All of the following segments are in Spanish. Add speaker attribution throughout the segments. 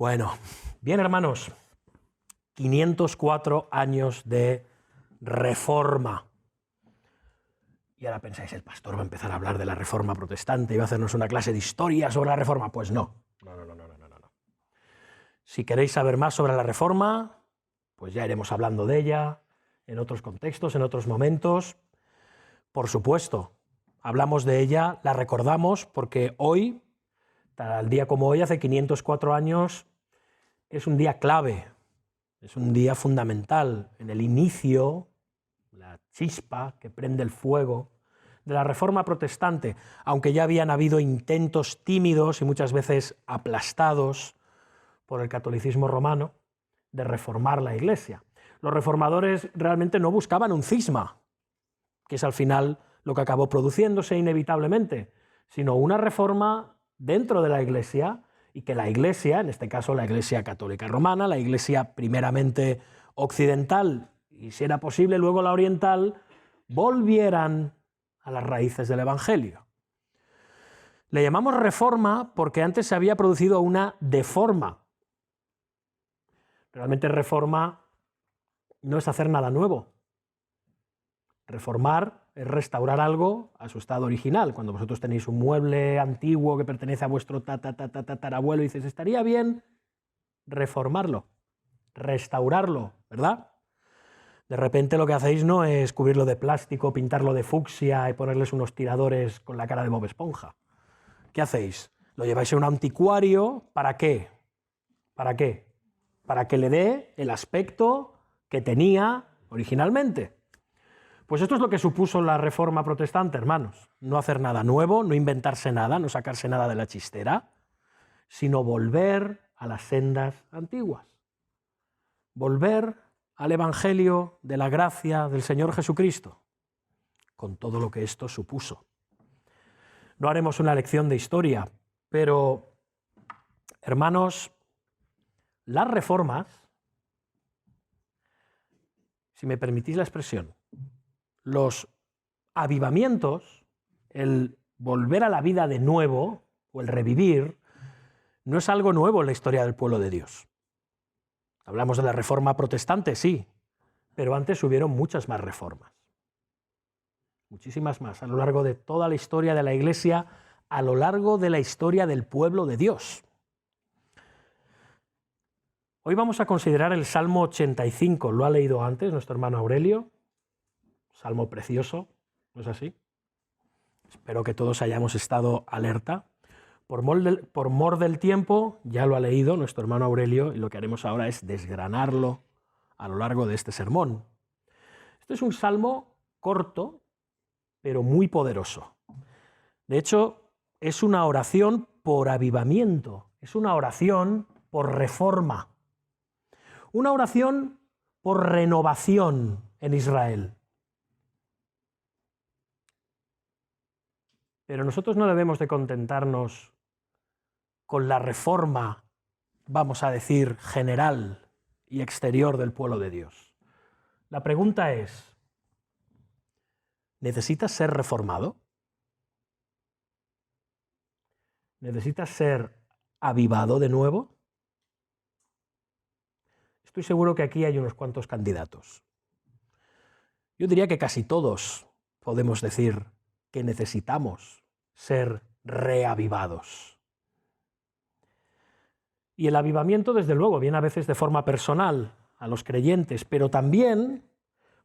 Speaker 1: Bueno, bien hermanos, 504 años de reforma. Y ahora pensáis, el pastor va a empezar a hablar de la reforma protestante y va a hacernos una clase de historia sobre la reforma. Pues no. No. Si queréis saber más sobre la reforma, pues ya iremos hablando de ella en otros contextos, en otros momentos. Por supuesto, hablamos de ella, la recordamos porque hoy, tal día como hoy, hace 504 años, es un día clave, es un día fundamental en el inicio, la chispa que prende el fuego de la reforma protestante, aunque ya habían habido intentos tímidos y muchas veces aplastados por el catolicismo romano de reformar la Iglesia. Los reformadores realmente no buscaban un cisma, que es al final lo que acabó produciéndose inevitablemente, sino una reforma dentro de la Iglesia y que la Iglesia, en este caso la Iglesia católica romana, la Iglesia primeramente occidental y si era posible luego la oriental, volvieran a las raíces del Evangelio. Le llamamos reforma porque antes se había producido una deforma. Realmente reforma no es hacer nada nuevo. Reformar es restaurar algo a su estado original. Cuando vosotros tenéis un mueble antiguo que pertenece a vuestro tatarabuelo y dices, estaría bien reformarlo, restaurarlo, ¿verdad? De repente lo que hacéis no es cubrirlo de plástico, pintarlo de fucsia y ponerles unos tiradores con la cara de Bob Esponja. ¿Qué hacéis? Lo lleváis a un anticuario, ¿para qué? ¿Para qué? Para que le dé el aspecto que tenía originalmente. Pues esto es lo que supuso la reforma protestante, hermanos. No hacer nada nuevo, no inventarse nada, no sacarse nada de la chistera, sino volver a las sendas antiguas. Volver al Evangelio de la gracia del Señor Jesucristo, con todo lo que esto supuso. No haremos una lección de historia, pero, hermanos, las reformas, si me permitís la expresión, los avivamientos, el volver a la vida de nuevo, o el revivir, no es algo nuevo en la historia del pueblo de Dios. Hablamos de la reforma protestante, sí, pero antes hubieron muchas más reformas. Muchísimas más, a lo largo de toda la historia de la Iglesia, a lo largo de la historia del pueblo de Dios. Hoy vamos a considerar el Salmo 85, lo ha leído antes nuestro hermano Aurelio, salmo precioso, ¿no es así? Espero que todos hayamos estado alerta. Por mor del tiempo, ya lo ha leído nuestro hermano Aurelio y lo que haremos ahora es desgranarlo a lo largo de este sermón. Este es un salmo corto, pero muy poderoso. De hecho, es una oración por avivamiento, es una oración por reforma, una oración por renovación en Israel. Pero nosotros no debemos de contentarnos con la reforma, vamos a decir, general y exterior del pueblo de Dios. La pregunta es, ¿necesitas ser reformado? ¿Necesitas ser avivado de nuevo? Estoy seguro que aquí hay unos cuantos candidatos. Yo diría que casi todos podemos decir que necesitamos ser reavivados. Y el avivamiento, desde luego, viene a veces de forma personal a los creyentes, pero también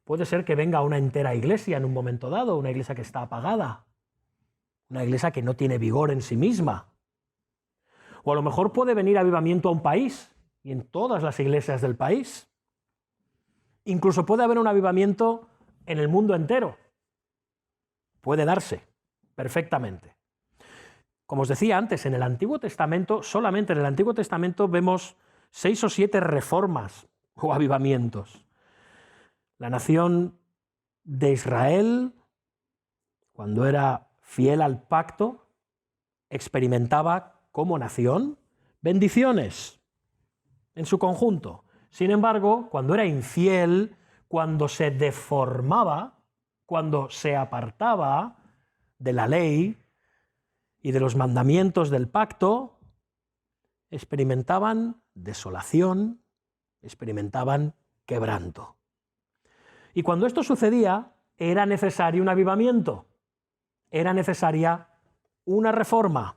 Speaker 1: puede ser que venga una entera iglesia en un momento dado, una iglesia que está apagada, una iglesia que no tiene vigor en sí misma. O a lo mejor puede venir avivamiento a un país y en todas las iglesias del país. Incluso puede haber un avivamiento en el mundo entero. Puede darse perfectamente. Como os decía antes, en el Antiguo Testamento, solamente en el Antiguo Testamento vemos 6 o 7 reformas o avivamientos. La nación de Israel, cuando era fiel al pacto, experimentaba como nación bendiciones en su conjunto. Sin embargo, cuando era infiel, cuando se deformaba, cuando se apartaba de la ley y de los mandamientos del pacto, experimentaban desolación, experimentaban quebranto. Y cuando esto sucedía, era necesario un avivamiento, era necesaria una reforma.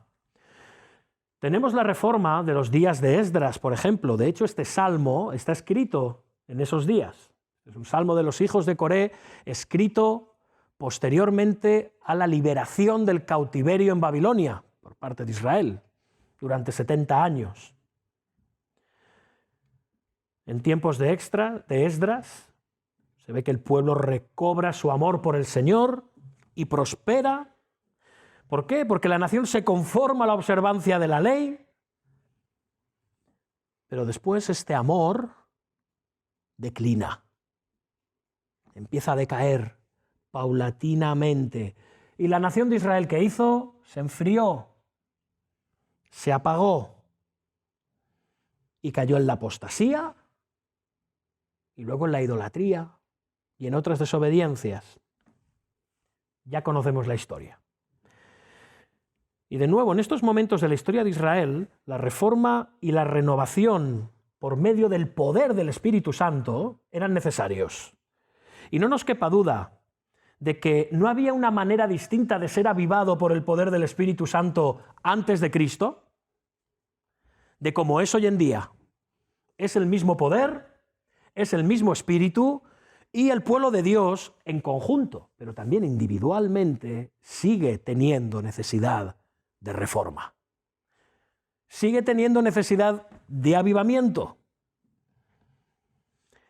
Speaker 1: Tenemos la reforma de los días de Esdras, por ejemplo. De hecho, este salmo está escrito en esos días. Es un salmo de los hijos de Coré, escrito posteriormente a la liberación del cautiverio en Babilonia por parte de Israel, durante 70 años. En tiempos de Esdras, se ve que el pueblo recobra su amor por el Señor y prospera. ¿Por qué? Porque la nación se conforma a la observancia de la ley, pero después este amor declina, empieza a decaer paulatinamente. Y la nación de Israel, ¿qué hizo? Se enfrió, se apagó y cayó en la apostasía y luego en la idolatría y en otras desobediencias. Ya conocemos la historia. Y de nuevo, en estos momentos de la historia de Israel, la reforma y la renovación por medio del poder del Espíritu Santo eran necesarios. Y no nos quepa duda de que no había una manera distinta de ser avivado por el poder del Espíritu Santo antes de Cristo, de como es hoy en día. Es el mismo poder, es el mismo Espíritu, y el pueblo de Dios en conjunto, pero también individualmente, sigue teniendo necesidad de reforma. Sigue teniendo necesidad de avivamiento.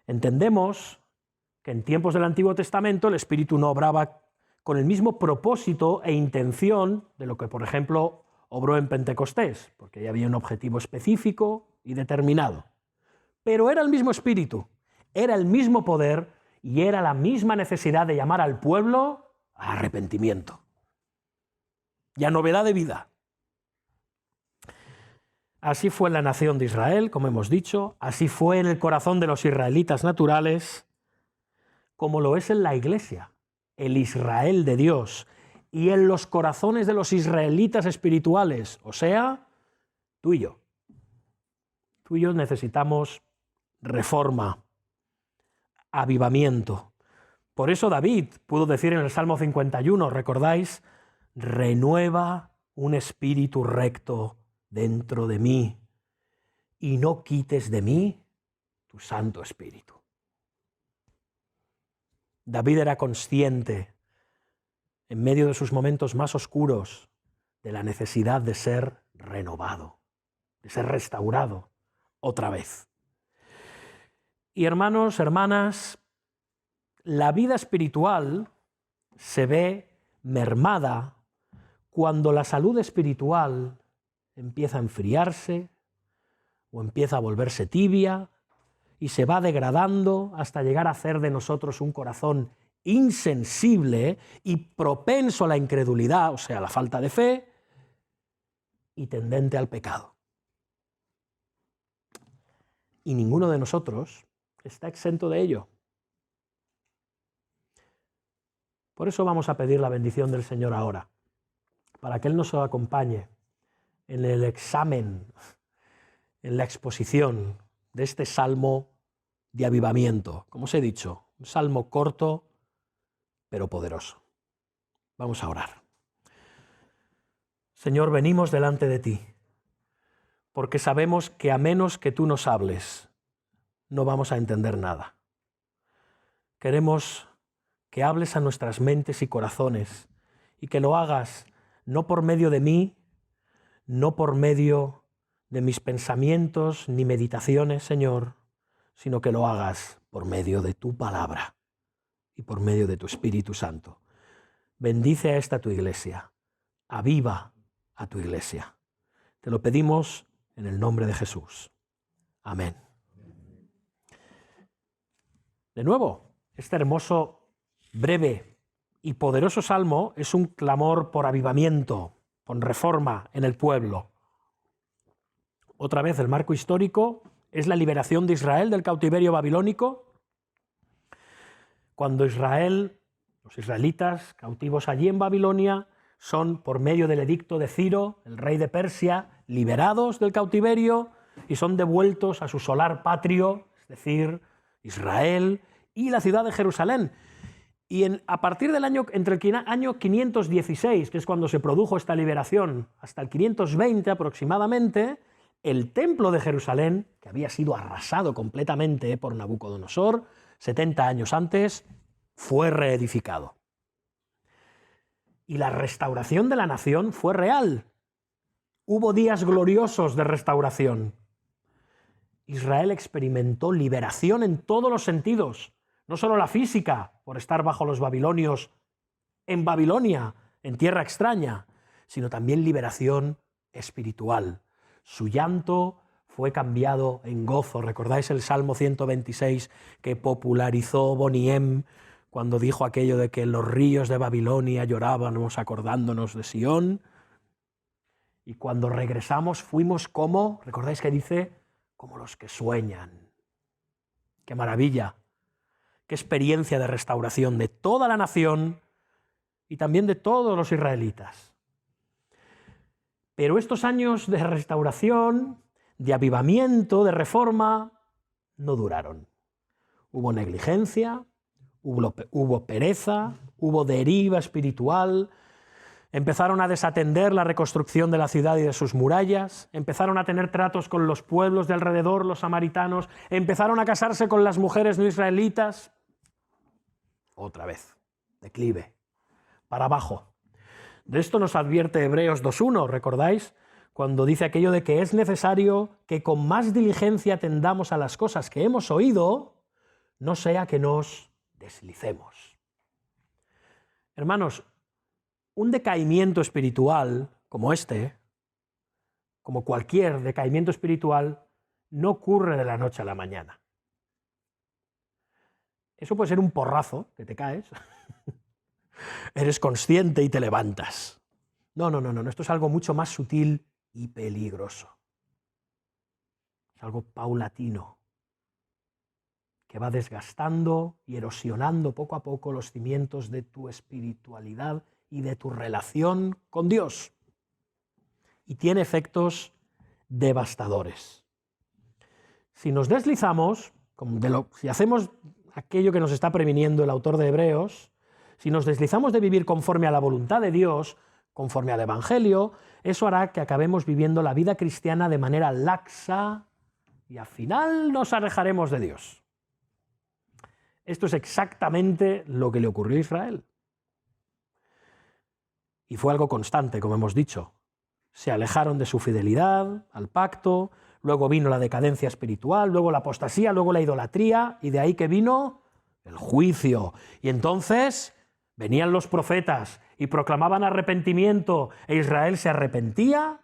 Speaker 1: Entendemos que en tiempos del Antiguo Testamento el Espíritu no obraba con el mismo propósito e intención de lo que, por ejemplo, obró en Pentecostés, porque ya había un objetivo específico y determinado. Pero era el mismo Espíritu, era el mismo poder y era la misma necesidad de llamar al pueblo a arrepentimiento y a novedad de vida. Así fue en la nación de Israel, como hemos dicho, así fue en el corazón de los israelitas naturales, como lo es en la Iglesia, el Israel de Dios, y en los corazones de los israelitas espirituales, o sea, tú y yo. Tú y yo necesitamos reforma, avivamiento. Por eso David pudo decir en el Salmo 51, ¿recordáis? Renueva un espíritu recto dentro de mí y no quites de mí tu Santo Espíritu. David era consciente, en medio de sus momentos más oscuros, de la necesidad de ser renovado, de ser restaurado otra vez. Y hermanos, hermanas, la vida espiritual se ve mermada cuando la salud espiritual empieza a enfriarse o empieza a volverse tibia y se va degradando hasta llegar a hacer de nosotros un corazón insensible y propenso a la incredulidad, o sea, a la falta de fe, y tendente al pecado. Y ninguno de nosotros está exento de ello. Por eso vamos a pedir la bendición del Señor ahora, para que Él nos acompañe en el examen, en la exposición de este salmo de avivamiento. Como os he dicho, un salmo corto, pero poderoso. Vamos a orar. Señor, venimos delante de ti, porque sabemos que a menos que tú nos hables, no vamos a entender nada. Queremos que hables a nuestras mentes y corazones y que lo hagas no por medio de mí, no por medio de mis pensamientos ni meditaciones, Señor, sino que lo hagas por medio de tu palabra y por medio de tu Espíritu Santo. Bendice a esta tu iglesia, aviva a tu iglesia. Te lo pedimos en el nombre de Jesús. Amén. De nuevo, este hermoso, breve y poderoso salmo es un clamor por avivamiento, por reforma en el pueblo. Otra vez, el marco histórico es la liberación de Israel del cautiverio babilónico. Cuando Israel, los israelitas cautivos allí en Babilonia, son, por medio del edicto de Ciro, el rey de Persia, liberados del cautiverio y son devueltos a su solar patrio, es decir, Israel y la ciudad de Jerusalén. Y a partir del año, entre el año 516, que es cuando se produjo esta liberación, hasta el 520 aproximadamente, el templo de Jerusalén, que había sido arrasado completamente por Nabucodonosor, 70 años antes, fue reedificado. Y la restauración de la nación fue real. Hubo días gloriosos de restauración. Israel experimentó liberación en todos los sentidos, no solo la física, por estar bajo los babilonios en Babilonia, en tierra extraña, sino también liberación espiritual. Su llanto fue cambiado en gozo. ¿Recordáis el Salmo 126 que popularizó Boniem cuando dijo aquello de que los ríos de Babilonia llorábamos acordándonos de Sión? Y cuando regresamos fuimos como, ¿recordáis que dice? Como los que sueñan. ¡Qué maravilla! ¡Qué experiencia de restauración de toda la nación y también de todos los israelitas! Pero estos años de restauración, de avivamiento, de reforma, no duraron. Hubo negligencia, hubo pereza, hubo deriva espiritual, empezaron a desatender la reconstrucción de la ciudad y de sus murallas, empezaron a tener tratos con los pueblos de alrededor, los samaritanos, empezaron a casarse con las mujeres no israelitas. Otra vez, declive, para abajo. De esto nos advierte Hebreos 2.1, ¿recordáis? Cuando dice aquello de que es necesario que con más diligencia atendamos a las cosas que hemos oído, no sea que nos deslicemos. Hermanos, un decaimiento espiritual como este, como cualquier decaimiento espiritual, no ocurre de la noche a la mañana. Eso puede ser un porrazo, que te caes, eres consciente y te levantas. No, esto es algo mucho más sutil y peligroso. Es algo paulatino, que va desgastando y erosionando poco a poco los cimientos de tu espiritualidad y de tu relación con Dios. Y tiene efectos devastadores. Si nos deslizamos, si hacemos aquello que nos está previniendo el autor de Hebreos, si nos deslizamos de vivir conforme a la voluntad de Dios, conforme al Evangelio, eso hará que acabemos viviendo la vida cristiana de manera laxa y al final nos alejaremos de Dios. Esto es exactamente lo que le ocurrió a Israel. Y fue algo constante, como hemos dicho. Se alejaron de su fidelidad al pacto, luego vino la decadencia espiritual, luego la apostasía, luego la idolatría, y de ahí que vino el juicio. Y entonces venían los profetas y proclamaban arrepentimiento, e Israel se arrepentía,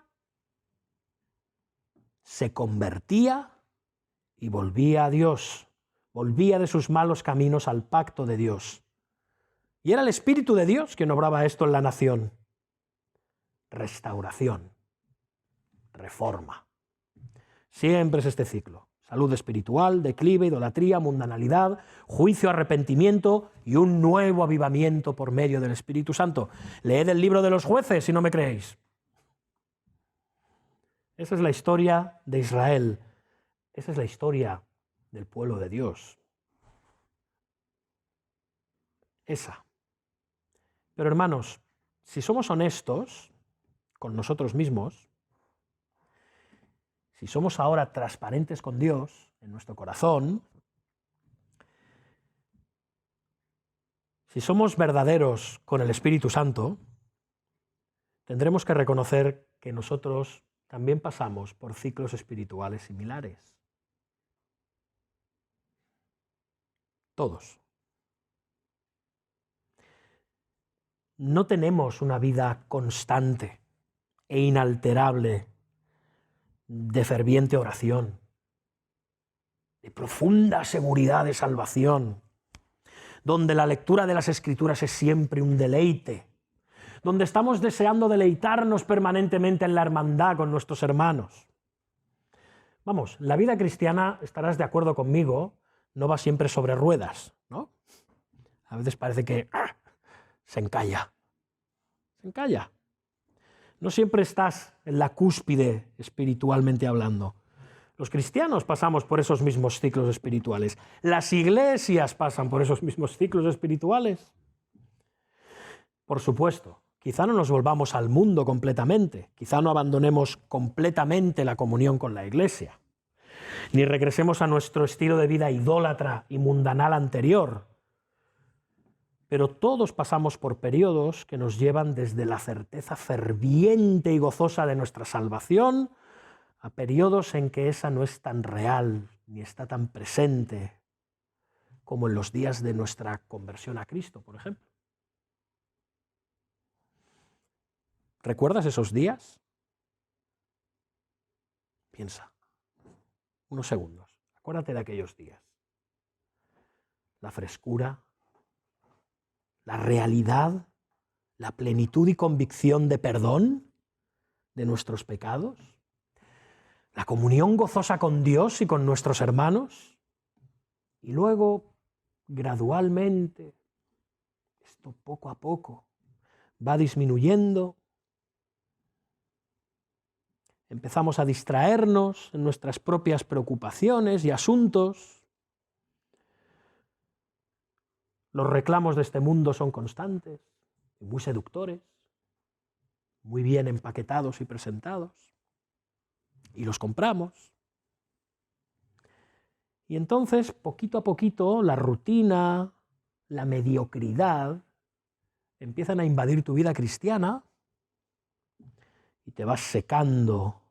Speaker 1: se convertía y volvía a Dios, volvía de sus malos caminos al pacto de Dios. Y era el Espíritu de Dios quien obraba esto en la nación. Restauración, reforma. Siempre es este ciclo. Salud espiritual, declive, idolatría, mundanalidad, juicio, arrepentimiento y un nuevo avivamiento por medio del Espíritu Santo. Leed el libro de los Jueces si no me creéis. Esa es la historia de Israel. Esa es la historia del pueblo de Dios. Esa. Pero hermanos, si somos honestos con nosotros mismos, si somos ahora transparentes con Dios en nuestro corazón, si somos verdaderos con el Espíritu Santo, tendremos que reconocer que nosotros también pasamos por ciclos espirituales similares. Todos. No tenemos una vida constante e inalterable de ferviente oración, de profunda seguridad de salvación, donde la lectura de las Escrituras es siempre un deleite, donde estamos deseando deleitarnos permanentemente en la hermandad con nuestros hermanos. Vamos, la vida cristiana, estarás de acuerdo conmigo, no va siempre sobre ruedas, ¿no? A veces parece que se encalla. encalla. No siempre estás en la cúspide espiritualmente hablando. Los cristianos pasamos por esos mismos ciclos espirituales. Las iglesias pasan por esos mismos ciclos espirituales. Por supuesto, quizá no nos volvamos al mundo completamente, quizá no abandonemos completamente la comunión con la iglesia, ni regresemos a nuestro estilo de vida idólatra y mundanal anterior. Pero todos pasamos por periodos que nos llevan desde la certeza ferviente y gozosa de nuestra salvación a periodos en que esa no es tan real ni está tan presente como en los días de nuestra conversión a Cristo, por ejemplo. ¿Recuerdas esos días? Piensa, unos segundos. Acuérdate de aquellos días. La frescura, la realidad, la plenitud y convicción de perdón de nuestros pecados, la comunión gozosa con Dios y con nuestros hermanos, y luego, gradualmente, esto poco a poco va disminuyendo. Empezamos a distraernos en nuestras propias preocupaciones y asuntos. Los reclamos de este mundo son constantes y muy seductores, muy bien empaquetados y presentados, y los compramos. Y entonces, poquito a poquito, la rutina, la mediocridad, empiezan a invadir tu vida cristiana y te vas secando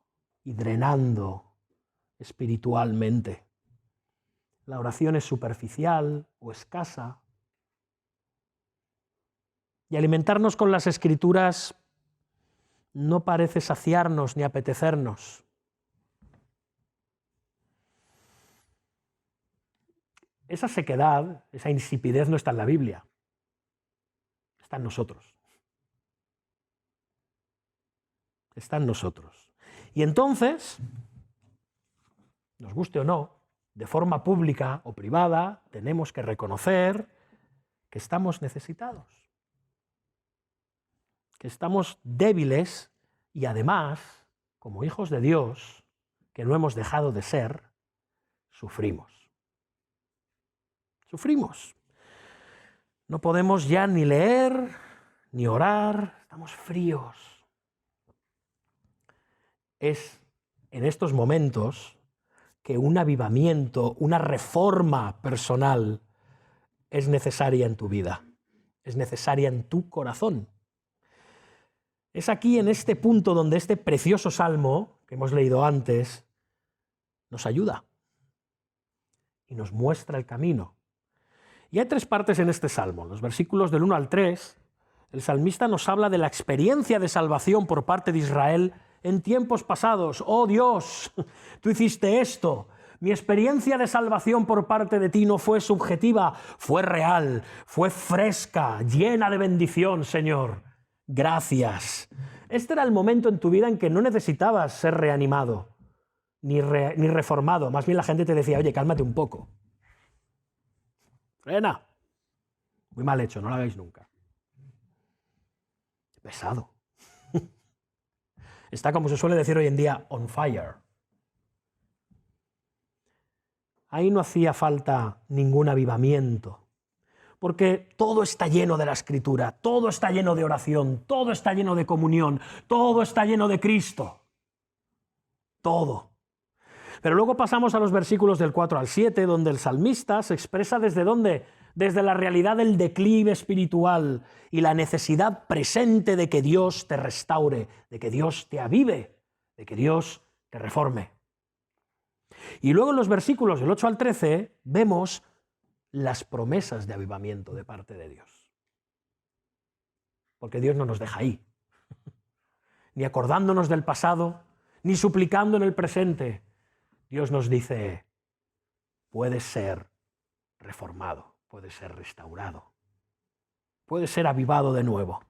Speaker 1: y drenando espiritualmente. La oración es superficial o escasa. Y alimentarnos con las Escrituras no parece saciarnos ni apetecernos. Esa sequedad, esa insipidez no está en la Biblia, está en nosotros. Está en nosotros. Y entonces, nos guste o no, de forma pública o privada, tenemos que reconocer que estamos necesitados, que estamos débiles y además, como hijos de Dios, que no hemos dejado de ser, sufrimos. Sufrimos. No podemos ya ni leer, ni orar, estamos fríos. Es en estos momentos que un avivamiento, una reforma personal es necesaria en tu vida, es necesaria en tu corazón. Es aquí, en este punto, donde este precioso salmo que hemos leído antes nos ayuda y nos muestra el camino. Y hay tres partes en este salmo. En los versículos del 1 al 3, el salmista nos habla de la experiencia de salvación por parte de Israel en tiempos pasados. Oh Dios, tú hiciste esto. Mi experiencia de salvación por parte de ti no fue subjetiva, fue real, fue fresca, llena de bendición, Señor. Gracias. Este era el momento en tu vida en que no necesitabas ser reanimado, ni reformado. Más bien la gente te decía, oye, cálmate un poco. Frena. Muy mal hecho, no lo hagáis nunca. Pesado. Está, como se suele decir hoy en día, on fire. Ahí no hacía falta ningún avivamiento, porque todo está lleno de la Escritura, todo está lleno de oración, todo está lleno de comunión, todo está lleno de Cristo. Todo. Pero luego pasamos a los versículos del 4 al 7, donde el salmista se expresa desde ¿dónde? Desde la realidad del declive espiritual y la necesidad presente de que Dios te restaure, de que Dios te avive, de que Dios te reforme. Y luego en los versículos del 8 al 13 vemos las promesas de avivamiento de parte de Dios. Porque Dios no nos deja ahí, ni acordándonos del pasado, ni suplicando en el presente. Dios nos dice, puedes ser reformado, puedes ser restaurado, puedes ser avivado de nuevo.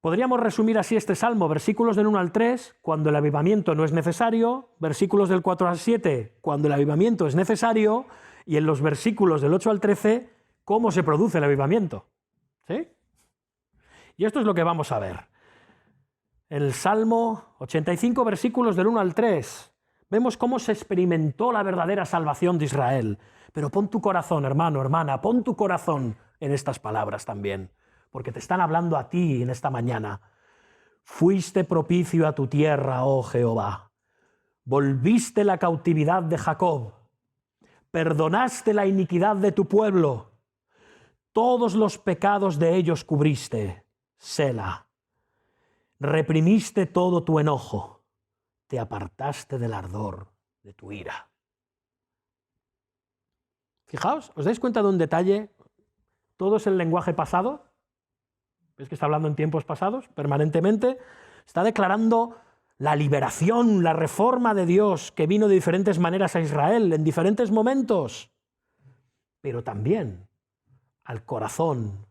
Speaker 1: Podríamos resumir así este salmo, versículos del 1 al 3, cuando el avivamiento no es necesario, versículos del 4 al 7, cuando el avivamiento es necesario, y en los versículos del 8 al 13, cómo se produce el avivamiento. ¿Sí? Y esto es lo que vamos a ver. En el Salmo 85, versículos del 1 al 3, vemos cómo se experimentó la verdadera salvación de Israel. Pero pon tu corazón, hermano, hermana, pon tu corazón en estas palabras también, porque te están hablando a ti en esta mañana. Fuiste propicio a tu tierra, oh Jehová. Volviste la cautividad de Jacob. Perdonaste la iniquidad de tu pueblo. Todos los pecados de ellos cubriste. Selah. Reprimiste todo tu enojo. Te apartaste del ardor de tu ira. Fijaos, ¿os dais cuenta de un detalle? Todo es el lenguaje pasado. ¿Ves que está hablando en tiempos pasados permanentemente? Está declarando la liberación, la reforma de Dios que vino de diferentes maneras a Israel en diferentes momentos, pero también al corazón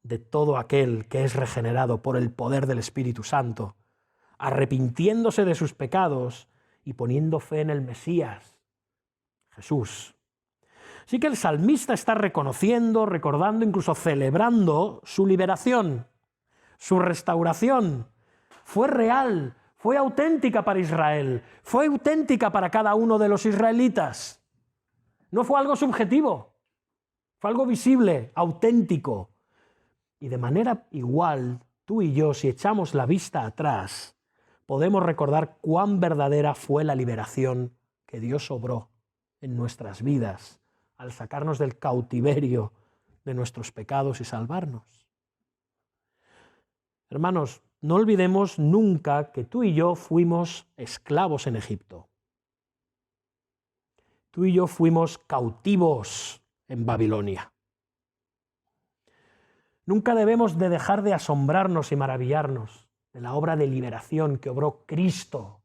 Speaker 1: de todo aquel que es regenerado por el poder del Espíritu Santo, arrepintiéndose de sus pecados y poniendo fe en el Mesías, Jesús. Así que el salmista está reconociendo, recordando, incluso celebrando su liberación, su restauración. Fue real, fue auténtica para Israel, fue auténtica para cada uno de los israelitas. No fue algo subjetivo, fue algo visible, auténtico. Y de manera igual, tú y yo, si echamos la vista atrás, podemos recordar cuán verdadera fue la liberación que Dios obró en nuestras vidas al sacarnos del cautiverio de nuestros pecados y salvarnos. Hermanos, no olvidemos nunca que tú y yo fuimos esclavos en Egipto. Tú y yo fuimos cautivos en Babilonia. Nunca debemos de dejar de asombrarnos y maravillarnos de la obra de liberación que obró Cristo,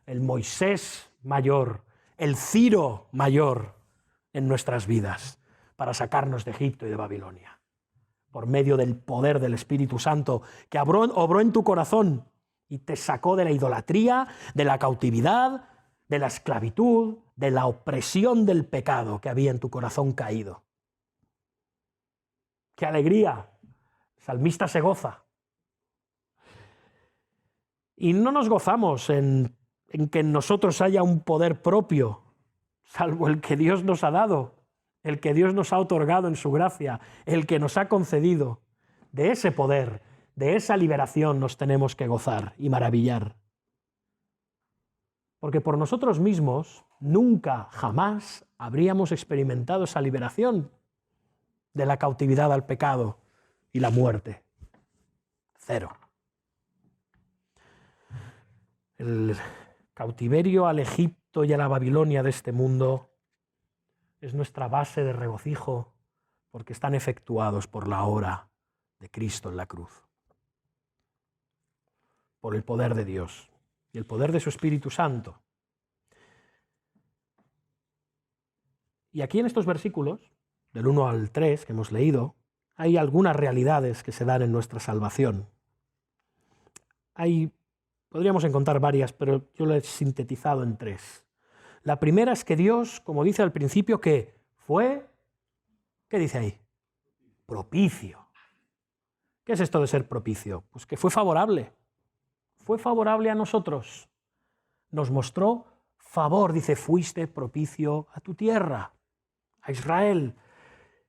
Speaker 1: el Moisés mayor, el Ciro mayor en nuestras vidas para sacarnos de Egipto y de Babilonia, por medio del poder del Espíritu Santo que obró en tu corazón y te sacó de la idolatría, de la cautividad, de la esclavitud, de la opresión del pecado que había en tu corazón caído. ¡Qué alegría! El salmista se goza. Y no nos gozamos en que en nosotros haya un poder propio, salvo el que Dios nos ha dado, el que Dios nos ha otorgado en su gracia, el que nos ha concedido. De ese poder, de esa liberación nos tenemos que gozar y maravillar. Porque por nosotros mismos nunca, jamás habríamos experimentado esa liberación de la cautividad al pecado y la muerte. Cero. El cautiverio al Egipto y a la Babilonia de este mundo es nuestra base de regocijo porque están efectuados por la obra de Cristo en la cruz, por el poder de Dios y el poder de su Espíritu Santo. Y aquí en estos versículos, del 1 al 3 que hemos leído, hay algunas realidades que se dan en nuestra salvación. Podríamos encontrar varias, pero yo lo he sintetizado en 3. La primera es que Dios, como dice al principio, que fue, ¿qué dice ahí? Propicio. ¿Qué es esto de ser propicio? Pues que fue favorable a nosotros. Nos mostró favor, dice, fuiste propicio a tu tierra, a Israel.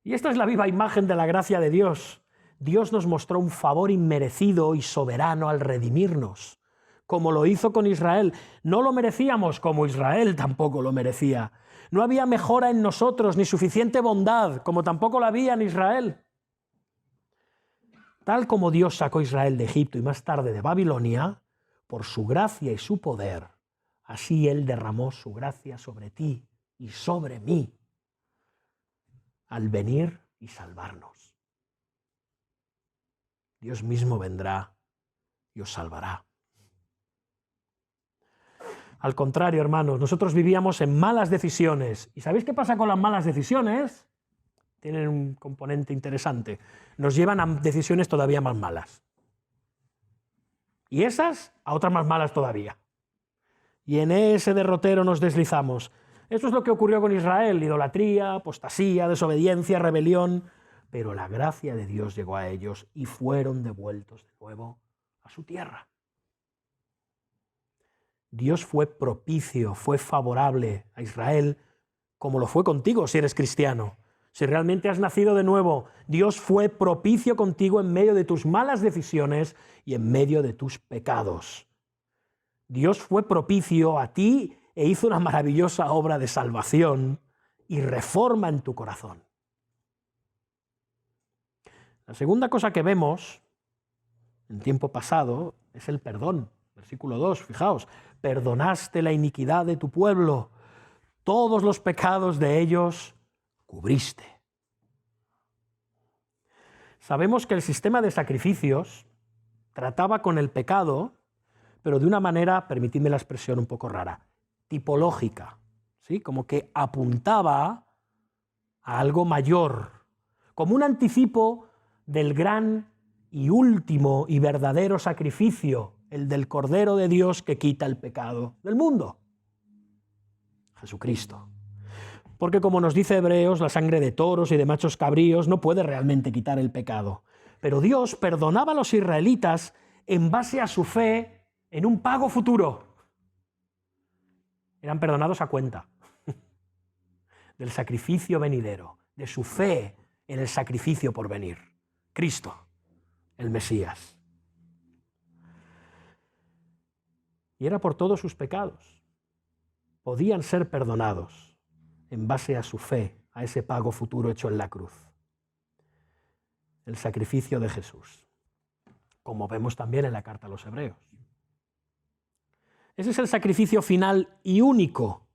Speaker 1: Y esta es la viva imagen de la gracia de Dios. Dios nos mostró un favor inmerecido y soberano al redimirnos, como lo hizo con Israel. No lo merecíamos, como Israel tampoco lo merecía. No había mejora en nosotros, ni suficiente bondad, como tampoco la había en Israel. Tal como Dios sacó a Israel de Egipto y más tarde de Babilonia, por su gracia y su poder, así Él derramó su gracia sobre ti y sobre mí, al venir y salvarnos. Dios mismo vendrá y os salvará. Al contrario, hermanos, nosotros vivíamos en malas decisiones. ¿Y sabéis qué pasa con las malas decisiones? Tienen un componente interesante. Nos llevan a decisiones todavía más malas. Y esas a otras más malas todavía. Y en ese derrotero nos deslizamos. Esto es lo que ocurrió con Israel: idolatría, apostasía, desobediencia, rebelión. pero la gracia de Dios llegó a ellos y fueron devueltos de nuevo a su tierra. Dios fue propicio, fue favorable a Israel, como lo fue contigo si eres cristiano. Si realmente has nacido de nuevo, Dios fue propicio contigo en medio de tus malas decisiones y en medio de tus pecados. Dios fue propicio a ti e hizo una maravillosa obra de salvación y reforma en tu corazón. La segunda cosa que vemos en tiempo pasado es el perdón. Versículo 2, fijaos, perdonaste la iniquidad de tu pueblo, todos los pecados de ellos cubriste. Sabemos que el sistema de sacrificios trataba con el pecado, pero de una manera, permitidme la expresión un poco rara, tipológica, ¿sí? Como que apuntaba a algo mayor, como un anticipo del gran y último y verdadero sacrificio, el del Cordero de Dios que quita el pecado del mundo, Jesucristo. Porque como nos dice Hebreos, la sangre de toros y de machos cabríos no puede realmente quitar el pecado. Pero Dios perdonaba a los israelitas en base a su fe en un pago futuro. Eran perdonados a cuenta del sacrificio venidero, de su fe en el sacrificio por venir. Cristo, el Mesías. Y era por todos sus pecados. Podían ser perdonados en base a su fe, a ese pago futuro hecho en la cruz. El sacrificio de Jesús, como vemos también en la carta a los Hebreos. Ese es el sacrificio final y único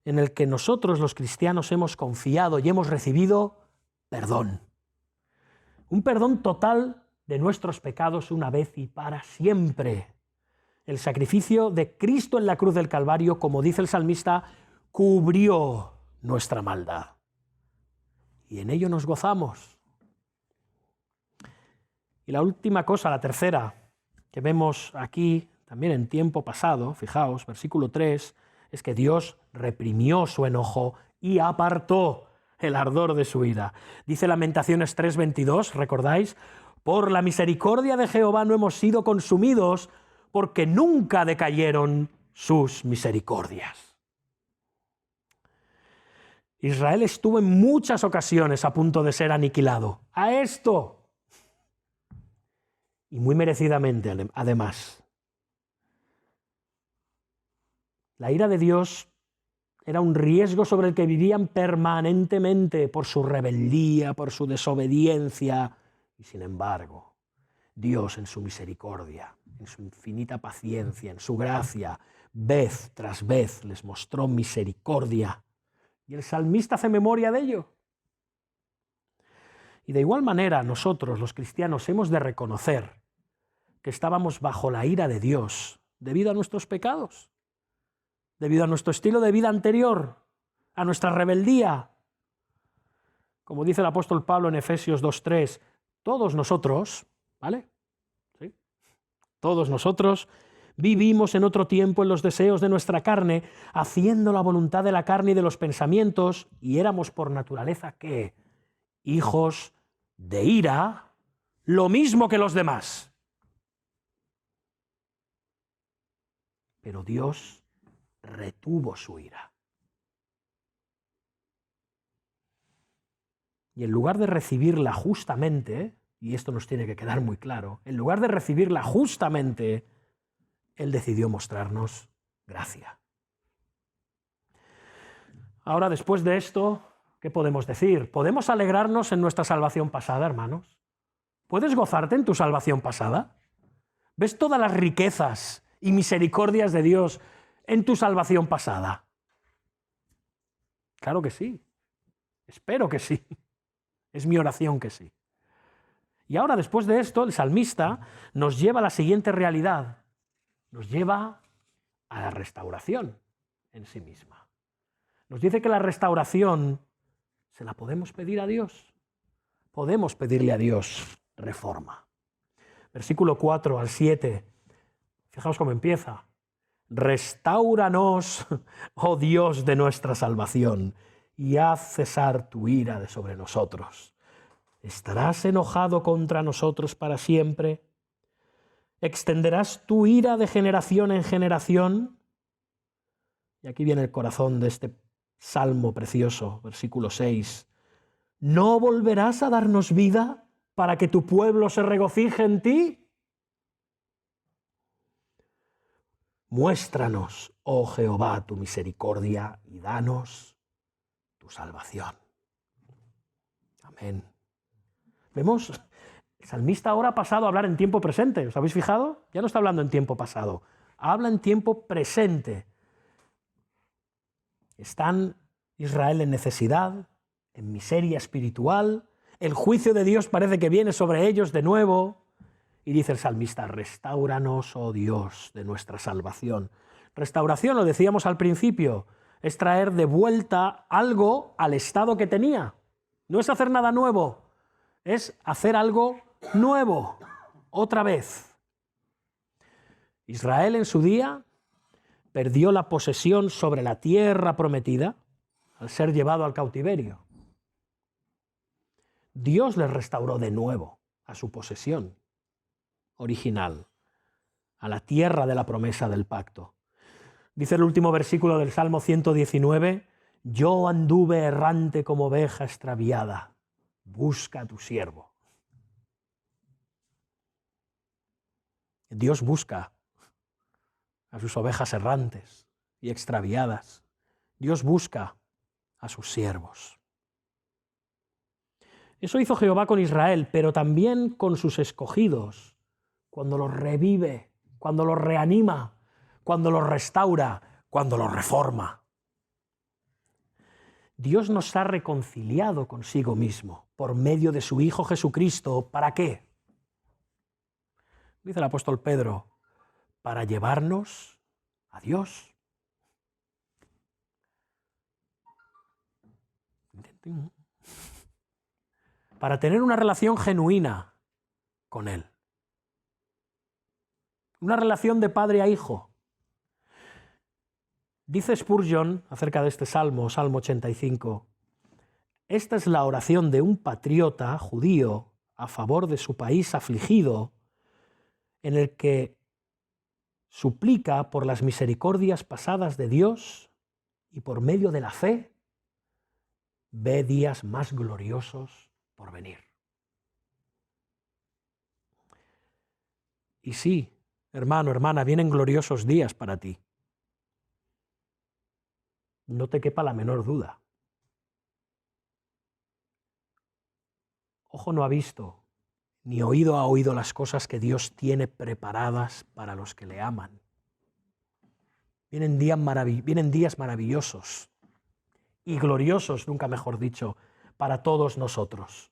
Speaker 1: en el que nosotros los cristianos hemos confiado y hemos recibido perdón. Un perdón total de nuestros pecados una vez y para siempre. El sacrificio de Cristo en la cruz del Calvario, como dice el salmista, cubrió nuestra maldad. Y en ello nos gozamos. Y la última cosa, la tercera, que vemos aquí también en tiempo pasado, fijaos, versículo 3, es que Dios reprimió su enojo y apartó el ardor de su ira. Dice Lamentaciones 3:22, ¿recordáis? Por la misericordia de Jehová no hemos sido consumidos, porque nunca decayeron sus misericordias. Israel estuvo en muchas ocasiones a punto de ser aniquilado. A esto. Y muy merecidamente, además. La ira de Dios era un riesgo sobre el que vivían permanentemente por su rebeldía, por su desobediencia. Y sin embargo, Dios en su misericordia, en su infinita paciencia, en su gracia, vez tras vez les mostró misericordia. Y el salmista hace memoria de ello. Y de igual manera nosotros, los cristianos, hemos de reconocer que estábamos bajo la ira de Dios debido a nuestros pecados, debido a nuestro estilo de vida anterior, a nuestra rebeldía. Como dice el apóstol Pablo en Efesios 2:3, todos nosotros, ¿vale? ¿Sí? Todos nosotros vivimos en otro tiempo en los deseos de nuestra carne, haciendo la voluntad de la carne y de los pensamientos, y éramos por naturaleza, ¿qué? Hijos de ira, lo mismo que los demás. Pero Dios retuvo su ira. Y en lugar de recibirla justamente, y esto nos tiene que quedar muy claro, en lugar de recibirla justamente, Él decidió mostrarnos gracia. Ahora, después de esto, ¿qué podemos decir? ¿Podemos alegrarnos en nuestra salvación pasada, hermanos? ¿Puedes gozarte en tu salvación pasada? ¿Ves todas las riquezas y misericordias de Dios en tu salvación pasada? Claro que sí. Espero que sí. Es mi oración que sí. Y ahora, después de esto, el salmista nos lleva a la siguiente realidad. Nos lleva a la restauración en sí misma. Nos dice que la restauración se la podemos pedir a Dios. Podemos pedirle a Dios reforma. Versículo 4 al 7. Fijaos cómo empieza. Restáuranos, oh Dios de nuestra salvación, y haz cesar tu ira de sobre nosotros. ¿Estarás enojado contra nosotros para siempre? ¿Extenderás tu ira de generación en generación? Y aquí viene el corazón de este salmo precioso, versículo 6. ¿No volverás a darnos vida para que tu pueblo se regocije en ti? Muéstranos, oh Jehová, tu misericordia y danos tu salvación. Amén. Vemos, el salmista ahora ha pasado a hablar en tiempo presente. ¿Os habéis fijado? Ya no está hablando en tiempo pasado. Habla en tiempo presente. Están Israel en necesidad, en miseria espiritual. El juicio de Dios parece que viene sobre ellos de nuevo. Y dice el salmista, restáuranos, oh Dios, de nuestra salvación. Restauración, lo decíamos al principio, es traer de vuelta algo al estado que tenía. No es hacer nada nuevo, es hacer algo nuevo, otra vez. Israel en su día perdió la posesión sobre la tierra prometida al ser llevado al cautiverio. Dios les restauró de nuevo a su posesión original, a la tierra de la promesa del pacto. Dice el último versículo del Salmo 119, yo anduve errante como oveja extraviada, busca a tu siervo. Dios busca a sus ovejas errantes y extraviadas. Dios busca a sus siervos. Eso hizo Jehová con Israel, pero también con sus escogidos, cuando los revive, cuando los reanima, cuando los restaura, cuando los reforma. Dios nos ha reconciliado consigo mismo por medio de su Hijo Jesucristo. ¿Para qué? Dice el apóstol Pedro, para llevarnos a Dios. Para tener una relación genuina con Él. Una relación de padre a hijo. Dice Spurgeon acerca de este salmo, Salmo 85, esta es la oración de un patriota judío a favor de su país afligido, en el que suplica por las misericordias pasadas de Dios y por medio de la fe ve días más gloriosos por venir. Y sí, hermano, hermana, vienen gloriosos días para ti. No te quepa la menor duda. Ojo no ha visto, ni oído ha oído las cosas que Dios tiene preparadas para los que le aman. Vienen días maravillosos y gloriosos, nunca mejor dicho, para todos nosotros.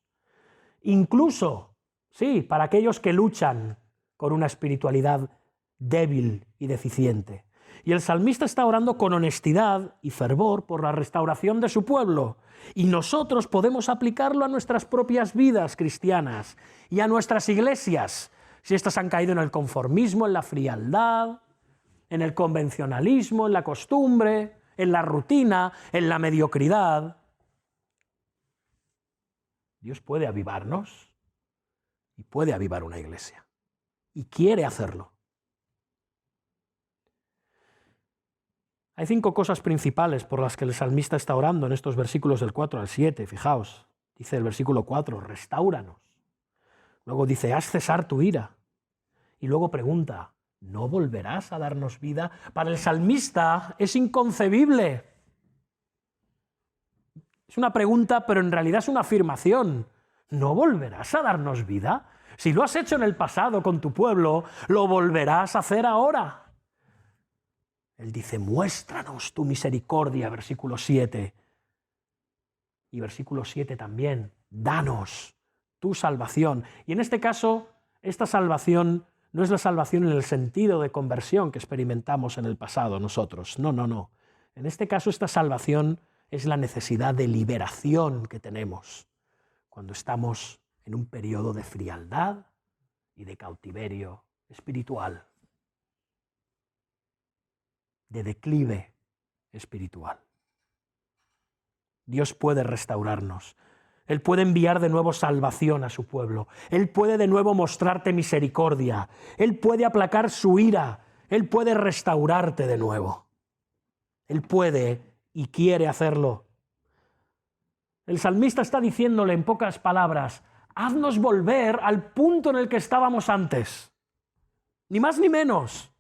Speaker 1: Incluso, sí, para aquellos que luchan con una espiritualidad débil y deficiente. Y el salmista está orando con honestidad y fervor por la restauración de su pueblo. Y nosotros podemos aplicarlo a nuestras propias vidas cristianas y a nuestras iglesias, si éstas han caído en el conformismo, en la frialdad, en el convencionalismo, en la costumbre, en la rutina, en la mediocridad. Dios puede avivarnos y puede avivar una iglesia. Y quiere hacerlo. Hay 5 cosas principales por las que el salmista está orando en estos versículos del 4 al 7. Fijaos, dice el versículo 4, restáuranos. Luego dice, haz cesar tu ira. Y luego pregunta, ¿no volverás a darnos vida? Para el salmista es inconcebible. Es una pregunta, pero en realidad es una afirmación. ¿No volverás a darnos vida? Si lo has hecho en el pasado con tu pueblo, lo volverás a hacer ahora. Él dice, muéstranos tu misericordia, versículo 7. Y versículo 7 también, danos tu salvación. Y en este caso, esta salvación no es la salvación en el sentido de conversión que experimentamos en el pasado nosotros. No, no, no. En este caso, esta salvación es la necesidad de liberación que tenemos cuando estamos en un periodo de frialdad y de cautiverio espiritual, de declive espiritual. Dios puede restaurarnos. Él puede enviar de nuevo salvación a su pueblo. Él puede de nuevo mostrarte misericordia. Él puede aplacar su ira. Él puede restaurarte de nuevo. Él puede y quiere hacerlo. El salmista está diciéndole en pocas palabras, haznos volver al punto en el que estábamos antes. Ni más ni menos.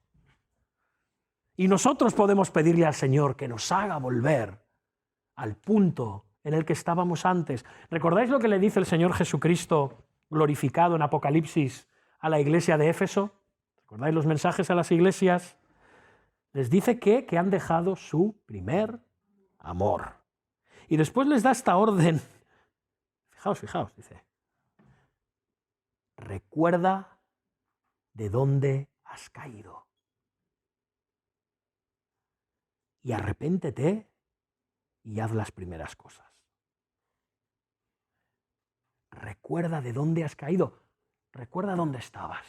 Speaker 1: Y nosotros podemos pedirle al Señor que nos haga volver al punto en el que estábamos antes. ¿Recordáis lo que le dice el Señor Jesucristo glorificado en Apocalipsis a la iglesia de Éfeso? ¿Recordáis los mensajes a las iglesias? Les dice que han dejado su primer amor. Y después les da esta orden. Fijaos, dice. Recuerda de dónde has caído. Y arrepéntete y haz las primeras cosas. Recuerda de dónde has caído. Recuerda dónde estabas.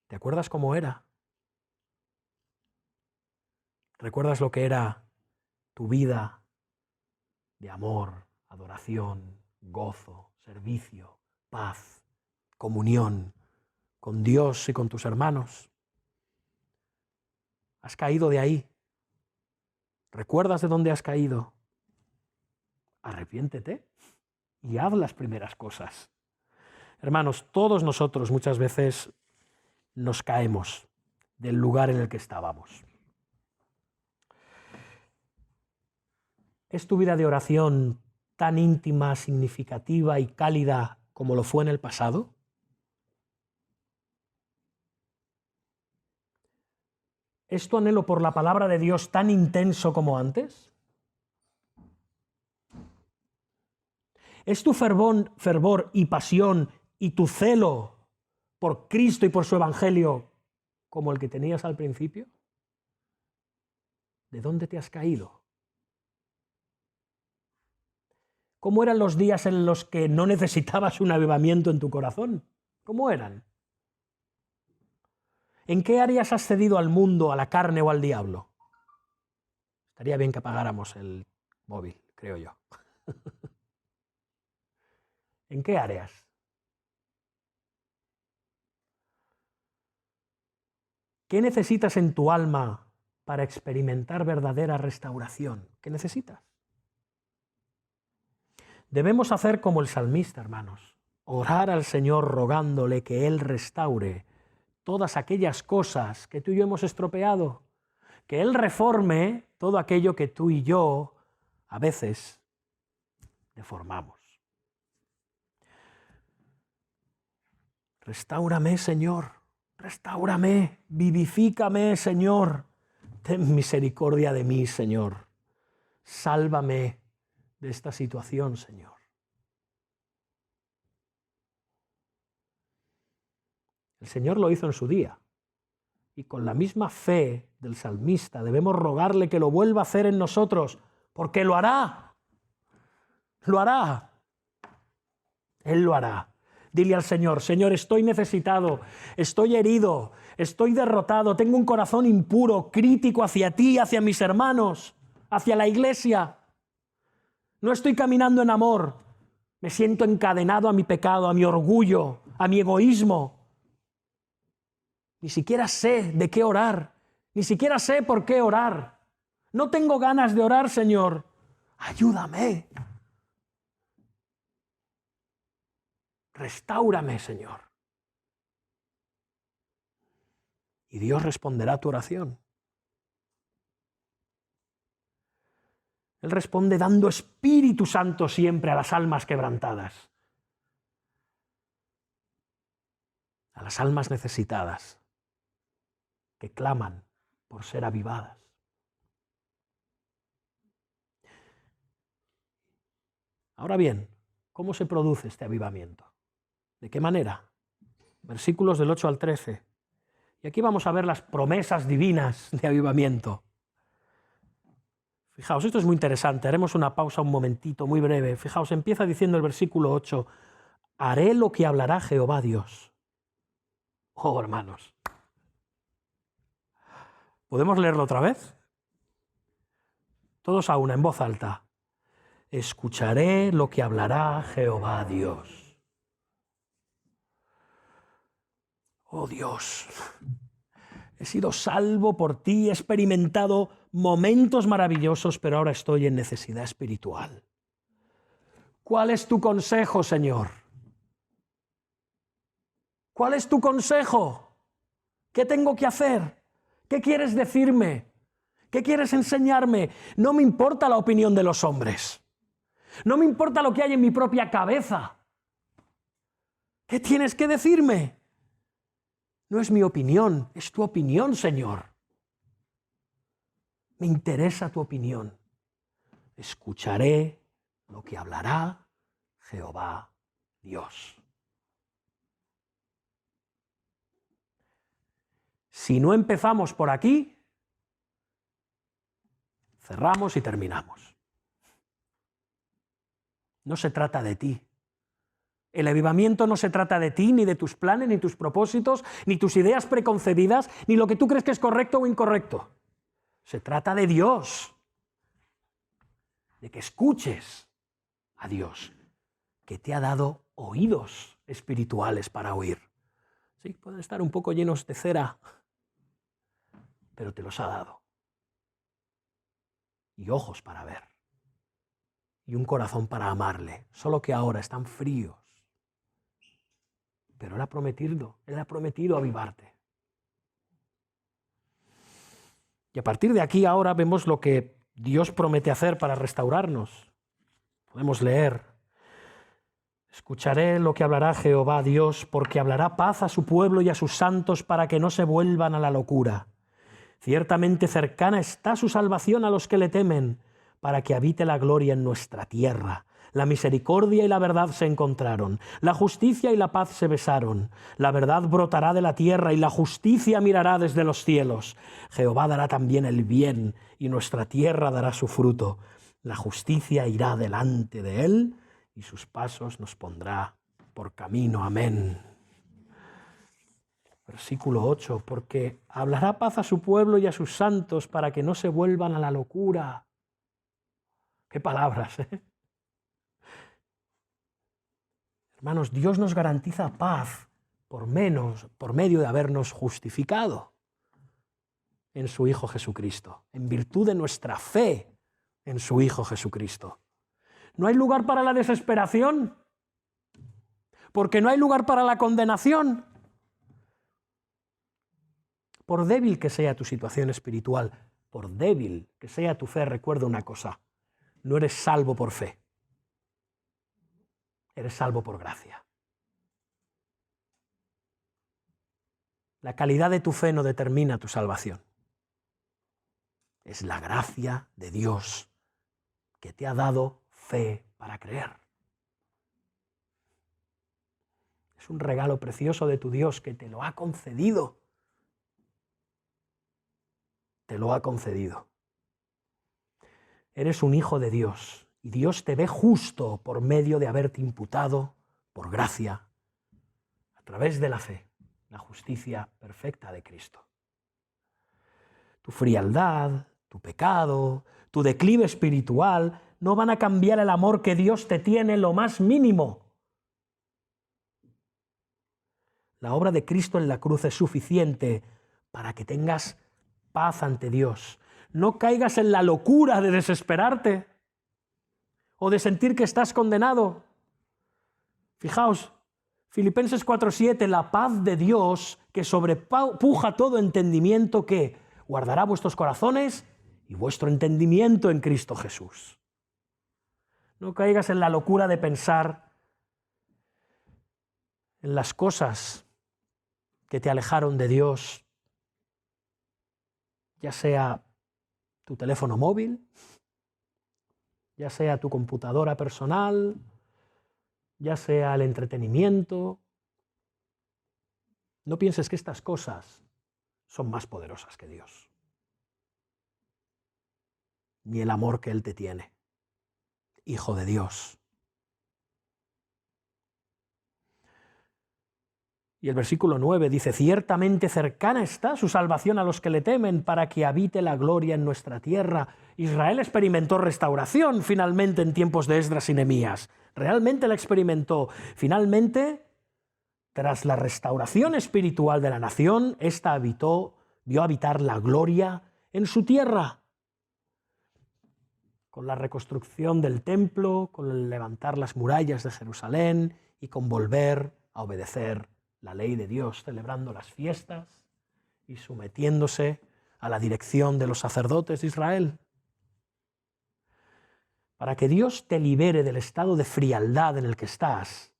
Speaker 1: ¿Te acuerdas cómo era? ¿Recuerdas lo que era tu vida de amor, adoración, gozo, servicio, paz, comunión con Dios y con tus hermanos? ¿Has caído de ahí? ¿Recuerdas de dónde has caído? Arrepiéntete y haz las primeras cosas. Hermanos, todos nosotros muchas veces nos caemos del lugar en el que estábamos. ¿Es tu vida de oración tan íntima, significativa y cálida como lo fue en el pasado? ¿Es tu anhelo por la palabra de Dios tan intenso como antes? ¿Es tu fervor y pasión y tu celo por Cristo y por su Evangelio como el que tenías al principio? ¿De dónde te has caído? ¿Cómo eran los días en los que no necesitabas un avivamiento en tu corazón? ¿Cómo eran? ¿En qué áreas has cedido al mundo, a la carne o al diablo? Estaría bien que apagáramos el móvil, creo yo. ¿En qué áreas? ¿Qué necesitas en tu alma para experimentar verdadera restauración? ¿Qué necesitas? Debemos hacer como el salmista, hermanos, orar al Señor rogándole que Él restaure todas aquellas cosas que tú y yo hemos estropeado, que Él reforme todo aquello que tú y yo a veces deformamos. Restáurame, Señor, restáurame, vivifícame, Señor, ten misericordia de mí, Señor, sálvame de esta situación, Señor. El Señor lo hizo en su día y con la misma fe del salmista debemos rogarle que lo vuelva a hacer en nosotros, porque lo hará. Lo hará. Él lo hará. Dile al Señor, Señor, estoy necesitado, estoy herido, estoy derrotado, tengo un corazón impuro, crítico hacia ti, hacia mis hermanos, hacia la iglesia. No estoy caminando en amor, me siento encadenado a mi pecado, a mi orgullo, a mi egoísmo. Ni siquiera sé de qué orar, ni siquiera sé por qué orar. No tengo ganas de orar, Señor. Ayúdame. Restáurame, Señor. Y Dios responderá a tu oración. Él responde dando Espíritu Santo siempre a las almas quebrantadas, a las almas necesitadas que claman por ser avivadas. Ahora bien, ¿cómo se produce este avivamiento? ¿De qué manera? Versículos del 8 al 13. Y aquí vamos a ver las promesas divinas de avivamiento. Fijaos, esto es muy interesante. Haremos una pausa un momentito, muy breve. Fijaos, empieza diciendo el versículo 8, haré lo que hablará Jehová Dios. Oh, hermanos. ¿Podemos leerlo otra vez? Todos a una, en voz alta. escucharé lo que hablará Jehová Dios. Oh Dios, he sido salvo por ti, he experimentado momentos maravillosos, pero ahora estoy en necesidad espiritual. ¿Cuál es tu consejo, Señor? ¿Cuál es tu consejo? ¿Qué tengo que hacer? ¿Qué quieres decirme? ¿Qué quieres enseñarme? No me importa la opinión de los hombres. No me importa lo que hay en mi propia cabeza. ¿Qué tienes que decirme? No es mi opinión, es tu opinión, Señor. Me interesa tu opinión. Escucharé lo que hablará Jehová Dios. Si no empezamos por aquí, cerramos y terminamos. No se trata de ti. El avivamiento no se trata de ti, ni de tus planes, ni tus propósitos, ni tus ideas preconcebidas, ni lo que tú crees que es correcto o incorrecto. Se trata de Dios, de que escuches a Dios, que te ha dado oídos espirituales para oír. Sí, pueden estar un poco llenos de cera, pero te los ha dado. Y ojos para ver. Y un corazón para amarle, solo que ahora están fríos. Pero Él ha prometido avivarte. Y a partir de aquí ahora vemos lo que Dios promete hacer para restaurarnos. Podemos leer: escucharé lo que hablará Jehová Dios, porque hablará paz a su pueblo y a sus santos para que no se vuelvan a la locura. Ciertamente cercana está su salvación a los que le temen, para que habite la gloria en nuestra tierra. La misericordia y la verdad se encontraron, la justicia y la paz se besaron. La verdad brotará de la tierra y la justicia mirará desde los cielos. Jehová dará también el bien y nuestra tierra dará su fruto. La justicia irá delante de él y sus pasos nos pondrá por camino. Amén. Versículo 8, porque hablará paz a su pueblo y a sus santos para que no se vuelvan a la locura. Qué palabras, ¿eh? Hermanos, Dios nos garantiza paz por medio de habernos justificado en su Hijo Jesucristo, en virtud de nuestra fe en su Hijo Jesucristo. No hay lugar para la desesperación, porque no hay lugar para la condenación. Por débil que sea tu situación espiritual, por débil que sea tu fe, recuerda una cosa: no eres salvo por fe, eres salvo por gracia. La calidad de tu fe no determina tu salvación. Es la gracia de Dios que te ha dado fe para creer. Es un regalo precioso de tu Dios que te lo ha concedido. Te lo ha concedido. Eres un hijo de Dios y Dios te ve justo por medio de haberte imputado por gracia, a través de la fe, la justicia perfecta de Cristo. Tu frialdad, tu pecado, tu declive espiritual no van a cambiar el amor que Dios te tiene lo más mínimo. La obra de Cristo en la cruz es suficiente para que tengas paz ante Dios. No caigas en la locura de desesperarte o de sentir que estás condenado. Fijaos, Filipenses 4:7, la paz de Dios que sobrepuja todo entendimiento, que guardará vuestros corazones y vuestro entendimiento en Cristo Jesús. No caigas en la locura de pensar en las cosas que te alejaron de Dios, ya sea tu teléfono móvil, ya sea tu computadora personal, ya sea el entretenimiento. No pienses que estas cosas son más poderosas que Dios, ni el amor que Él te tiene, Hijo de Dios. Y el versículo 9 dice, ciertamente cercana está su salvación a los que le temen, para que habite la gloria en nuestra tierra. Israel experimentó restauración finalmente en tiempos de Esdras y Nehemías. Realmente la experimentó. Finalmente, tras la restauración espiritual de la nación, ésta vio habitar la gloria en su tierra. Con la reconstrucción del templo, con el levantar las murallas de Jerusalén y con volver a obedecer la ley de Dios, celebrando las fiestas y sometiéndose a la dirección de los sacerdotes de Israel. Para que Dios te libere del estado de frialdad en el que estás,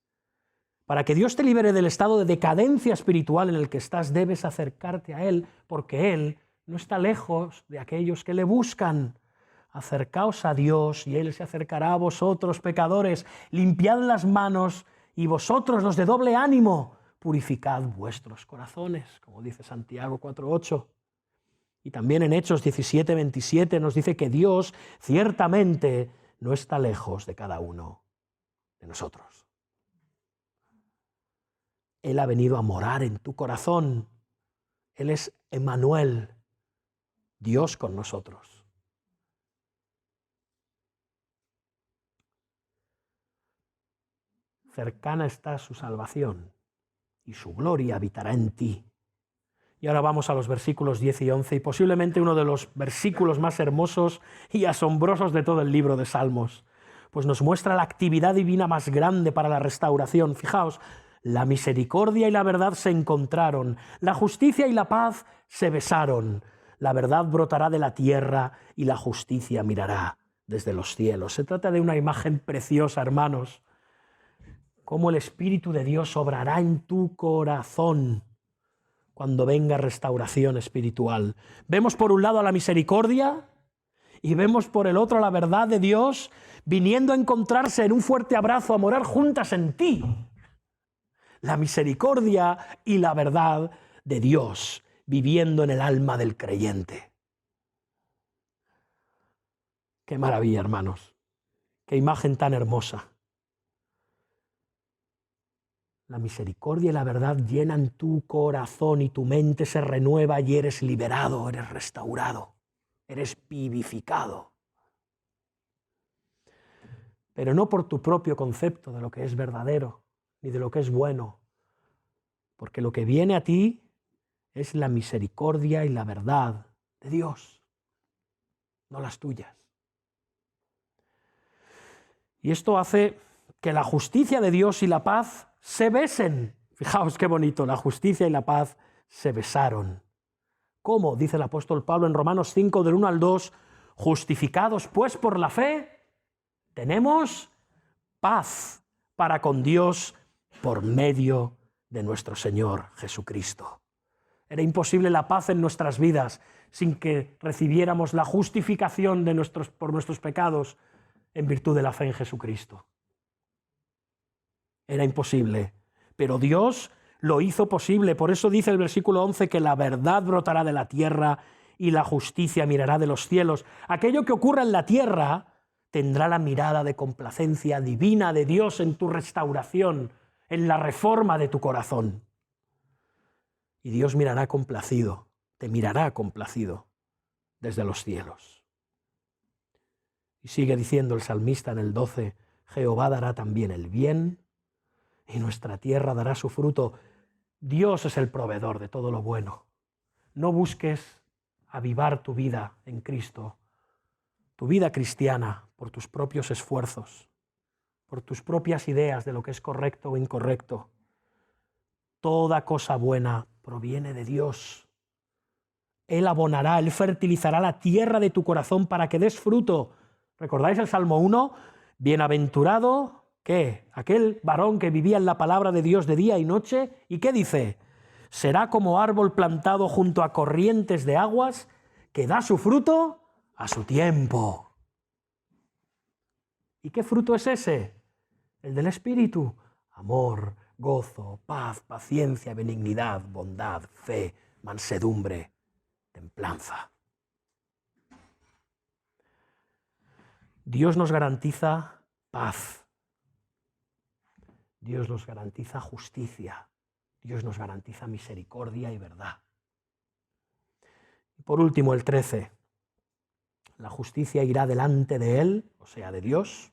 Speaker 1: para que Dios te libere del estado de decadencia espiritual en el que estás, debes acercarte a Él, porque Él no está lejos de aquellos que le buscan. Acercaos a Dios y Él se acercará a vosotros, pecadores. Limpiad las manos y vosotros, los de doble ánimo, purificad vuestros corazones, como dice Santiago 4:8. Y también en Hechos 17:27 nos dice que Dios ciertamente no está lejos de cada uno de nosotros. Él ha venido a morar en tu corazón. Él es Emmanuel, Dios con nosotros. Cercana está su salvación y su gloria habitará en ti. Y ahora vamos a los versículos 10 y 11, y posiblemente uno de los versículos más hermosos y asombrosos de todo el libro de Salmos, pues nos muestra la actividad divina más grande para la restauración. Fijaos, la misericordia y la verdad se encontraron, la justicia y la paz se besaron, la verdad brotará de la tierra y la justicia mirará desde los cielos. Se trata de una imagen preciosa, hermanos, cómo el Espíritu de Dios obrará en tu corazón cuando venga restauración espiritual. Vemos por un lado a la misericordia y vemos por el otro a la verdad de Dios viniendo a encontrarse en un fuerte abrazo, a morar juntas en ti. La misericordia y la verdad de Dios viviendo en el alma del creyente. Qué maravilla, hermanos. Qué imagen tan hermosa. La misericordia y la verdad llenan tu corazón y tu mente se renueva y eres liberado, eres restaurado, eres vivificado. Pero no por tu propio concepto de lo que es verdadero ni de lo que es bueno, porque lo que viene a ti es la misericordia y la verdad de Dios, no las tuyas. Y esto hace que la justicia de Dios y la paz se besen. Fijaos qué bonito, la justicia y la paz se besaron. ¿Cómo? Dice el apóstol Pablo en Romanos 5, del 1 al 2, justificados pues por la fe, tenemos paz para con Dios por medio de nuestro Señor Jesucristo. Era imposible la paz en nuestras vidas sin que recibiéramos la justificación por nuestros pecados en virtud de la fe en Jesucristo. Era imposible, pero Dios lo hizo posible. Por eso dice el versículo 11 que la verdad brotará de la tierra y la justicia mirará de los cielos. Aquello que ocurra en la tierra tendrá la mirada de complacencia divina de Dios en tu restauración, en la reforma de tu corazón. Y Dios mirará complacido, te mirará complacido desde los cielos. Y sigue diciendo el salmista en el 12, Jehová dará también el bien y nuestra tierra dará su fruto. Dios es el proveedor de todo lo bueno. No busques avivar tu vida en Cristo, tu vida cristiana, por tus propios esfuerzos, por tus propias ideas de lo que es correcto o incorrecto. Toda cosa buena proviene de Dios. Él abonará, Él fertilizará la tierra de tu corazón para que des fruto. ¿Recordáis el Salmo 1? Bienaventurado, ¿qué? Aquel varón que vivía en la palabra de Dios de día y noche. ¿Y qué dice? Será como árbol plantado junto a corrientes de aguas que da su fruto a su tiempo. ¿Y qué fruto es ese? El del Espíritu. Amor, gozo, paz, paciencia, benignidad, bondad, fe, mansedumbre, templanza. Dios nos garantiza paz. Dios nos garantiza justicia. Dios nos garantiza misericordia y verdad. Y por último, el 13. La justicia irá delante de Él, o sea, de Dios,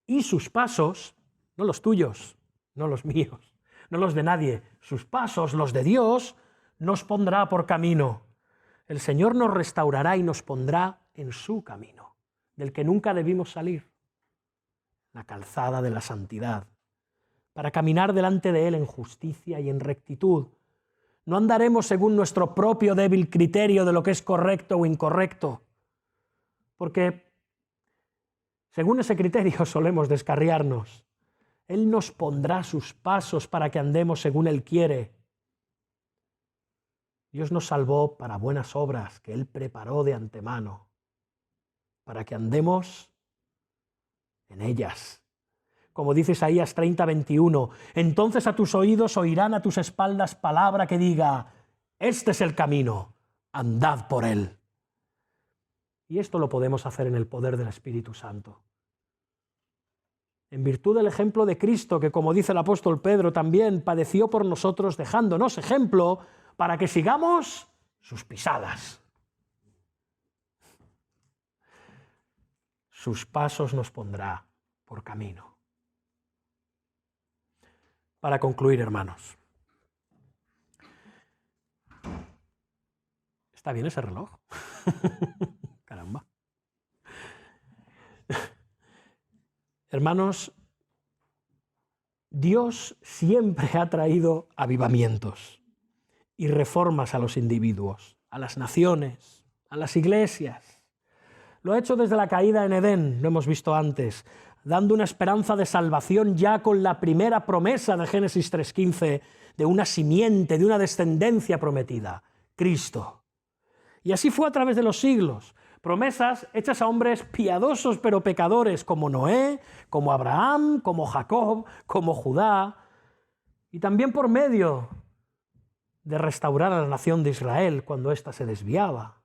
Speaker 1: y sus pasos, no los tuyos, no los míos, no los de nadie, sus pasos, los de Dios, nos pondrá por camino. El Señor nos restaurará y nos pondrá en su camino, del que nunca debimos salir, la calzada de la santidad, para caminar delante de Él en justicia y en rectitud. No andaremos según nuestro propio débil criterio de lo que es correcto o incorrecto, porque según ese criterio solemos descarriarnos. Él nos pondrá sus pasos para que andemos según Él quiere. Dios nos salvó para buenas obras que Él preparó de antemano, para que andemos en ellas. Como dice Isaías 30:21, entonces a tus oídos oirán a tus espaldas palabra que diga, este es el camino, andad por él. Y esto lo podemos hacer en el poder del Espíritu Santo. En virtud del ejemplo de Cristo, que como dice el apóstol Pedro, también padeció por nosotros, dejándonos ejemplo para que sigamos sus pisadas. Sus pasos nos pondrá por camino. Para concluir, hermanos. ¿Está bien ese reloj? Caramba. Hermanos, Dios siempre ha traído avivamientos y reformas a los individuos, a las naciones, a las iglesias. Lo ha hecho desde la caída en Edén, lo hemos visto antes, dando una esperanza de salvación ya con la primera promesa de Génesis 3:15, de una simiente, de una descendencia prometida, Cristo. Y así fue a través de los siglos. Promesas hechas a hombres piadosos pero pecadores como Noé, como Abraham, como Jacob, como Judá, y también por medio de restaurar a la nación de Israel cuando ésta se desviaba.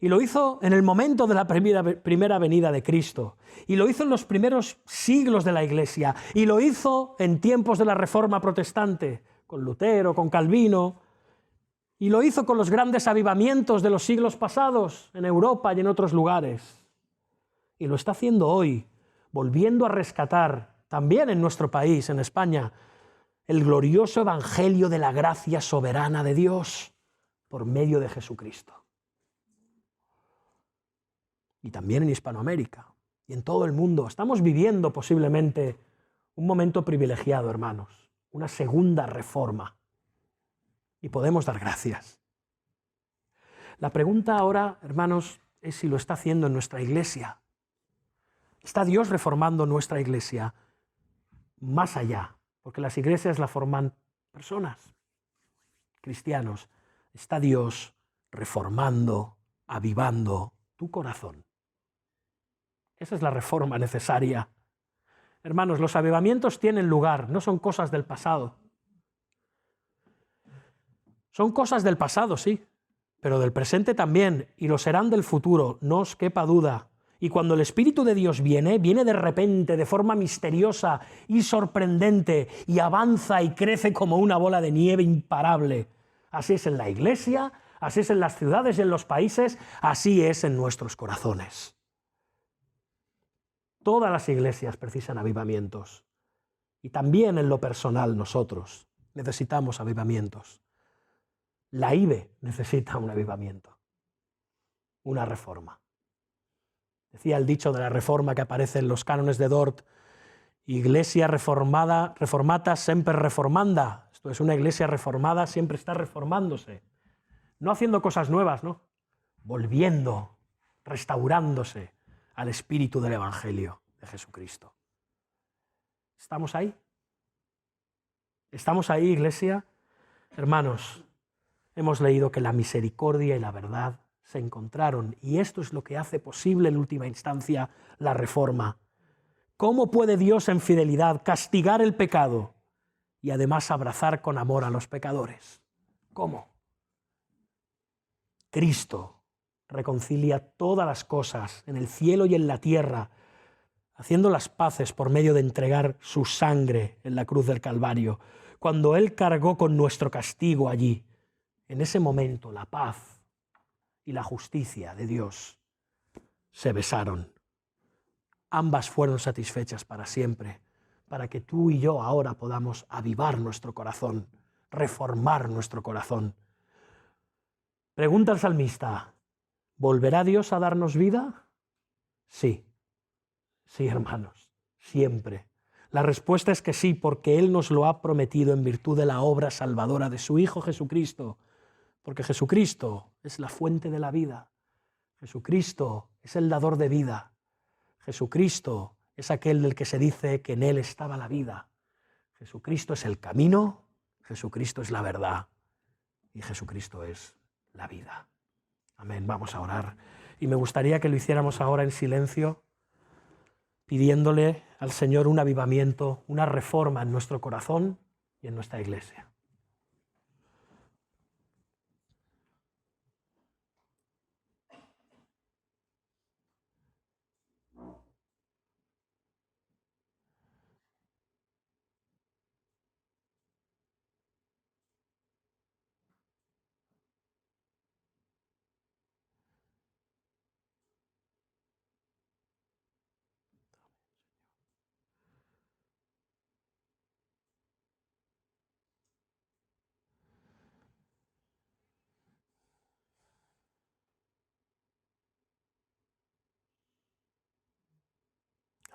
Speaker 1: Y lo hizo en el momento de la primera venida de Cristo, y lo hizo en los primeros siglos de la Iglesia, y lo hizo en tiempos de la Reforma Protestante, con Lutero, con Calvino, y lo hizo con los grandes avivamientos de los siglos pasados en Europa y en otros lugares. Y lo está haciendo hoy, volviendo a rescatar, también en nuestro país, en España, el glorioso evangelio de la gracia soberana de Dios por medio de Jesucristo. Y también en Hispanoamérica y en todo el mundo. Estamos viviendo posiblemente un momento privilegiado, hermanos, una segunda reforma. Y podemos dar gracias. La pregunta ahora, hermanos, es si lo está haciendo en nuestra iglesia. ¿Está Dios reformando nuestra iglesia más allá? Porque las iglesias la forman personas, cristianos. ¿Está Dios reformando, avivando tu corazón? Esa es la reforma necesaria. Hermanos, los avivamientos tienen lugar, no son cosas del pasado. Son cosas del pasado, sí, pero del presente también, y lo serán del futuro, no os quepa duda. Y cuando el Espíritu de Dios viene de repente, de forma misteriosa y sorprendente, y avanza y crece como una bola de nieve imparable. Así es en la iglesia, así es en las ciudades y en los países, así es en nuestros corazones. Todas las iglesias precisan avivamientos, y también en lo personal nosotros necesitamos avivamientos. La IBE necesita un avivamiento, una reforma. Decía el dicho de la reforma que aparece en los cánones de Dort, iglesia reformata sempre reformanda. Esto es, una iglesia reformada siempre está reformándose, no haciendo cosas nuevas, ¿no? Volviendo, restaurándose al espíritu del Evangelio de Jesucristo. ¿Estamos ahí? ¿Estamos ahí, iglesia? Hermanos, hemos leído que la misericordia y la verdad se encontraron, y esto es lo que hace posible en última instancia la reforma. ¿Cómo puede Dios en fidelidad castigar el pecado y además abrazar con amor a los pecadores? ¿Cómo? Cristo reconcilia todas las cosas en el cielo y en la tierra haciendo las paces por medio de entregar su sangre en la cruz del Calvario, cuando Él cargó con nuestro castigo allí, en ese momento la paz y la justicia de Dios se besaron. Ambas fueron satisfechas para siempre, para que tú y yo ahora podamos avivar nuestro corazón, reformar nuestro corazón. Pregunta al salmista, ¿volverá Dios a darnos vida? Sí, sí, hermanos, siempre. La respuesta es que sí, porque Él nos lo ha prometido en virtud de la obra salvadora de su Hijo Jesucristo, porque Jesucristo es la fuente de la vida, Jesucristo es el dador de vida, Jesucristo es aquel del que se dice que en Él estaba la vida, Jesucristo es el camino, Jesucristo es la verdad y Jesucristo es la vida. Amén, vamos a orar. Y me gustaría que lo hiciéramos ahora en silencio, pidiéndole al Señor un avivamiento, una reforma en nuestro corazón y en nuestra iglesia.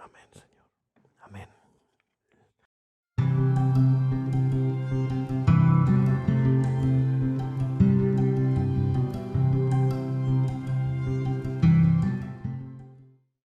Speaker 1: Amén, Señor.